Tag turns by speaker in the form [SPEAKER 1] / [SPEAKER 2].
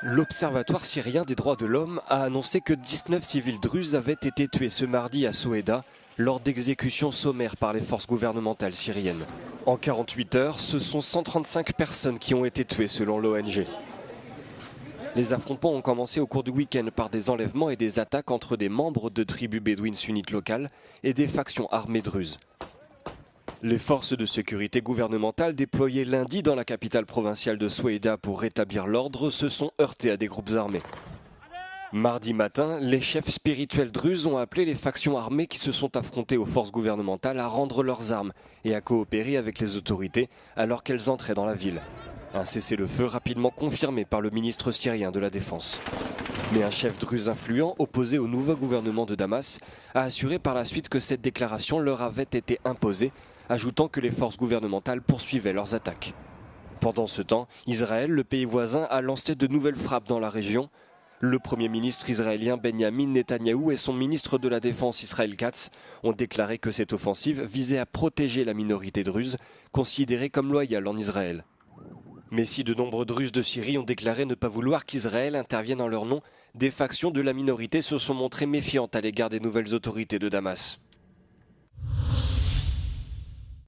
[SPEAKER 1] L'Observatoire syrien des droits de l'homme a annoncé que 19 civils druzes avaient été tués ce mardi à Soheda lors d'exécutions sommaires par les forces gouvernementales syriennes. En 48 heures, ce sont 135 personnes qui ont été tuées selon l'ONG. Les affrontements ont commencé au cours du week-end par des enlèvements et des attaques entre des membres de tribus bédouines sunnites locales et des factions armées druzes. Les forces de sécurité gouvernementales déployées lundi dans la capitale provinciale de Soheda pour rétablir l'ordre se sont heurtées à des groupes armés. Mardi matin, les chefs spirituels druzes ont appelé les factions armées qui se sont affrontées aux forces gouvernementales à rendre leurs armes et à coopérer avec les autorités alors qu'elles entraient dans la ville. Un cessez-le-feu rapidement confirmé par le ministre syrien de la Défense. Mais un chef druze influent, opposé au nouveau gouvernement de Damas, a assuré par la suite que cette déclaration leur avait été imposée, ajoutant que les forces gouvernementales poursuivaient leurs attaques. Pendant ce temps, Israël, le pays voisin, a lancé de nouvelles frappes dans la région. Le Premier ministre israélien Benjamin Netanyahou et son ministre de la Défense Israël Katz ont déclaré que cette offensive visait à protéger la minorité druze, considérée comme loyale en Israël. Mais si de nombreux Druzes de Syrie ont déclaré ne pas vouloir qu'Israël intervienne en leur nom, des factions de la minorité se sont montrées méfiantes à l'égard des nouvelles autorités de Damas.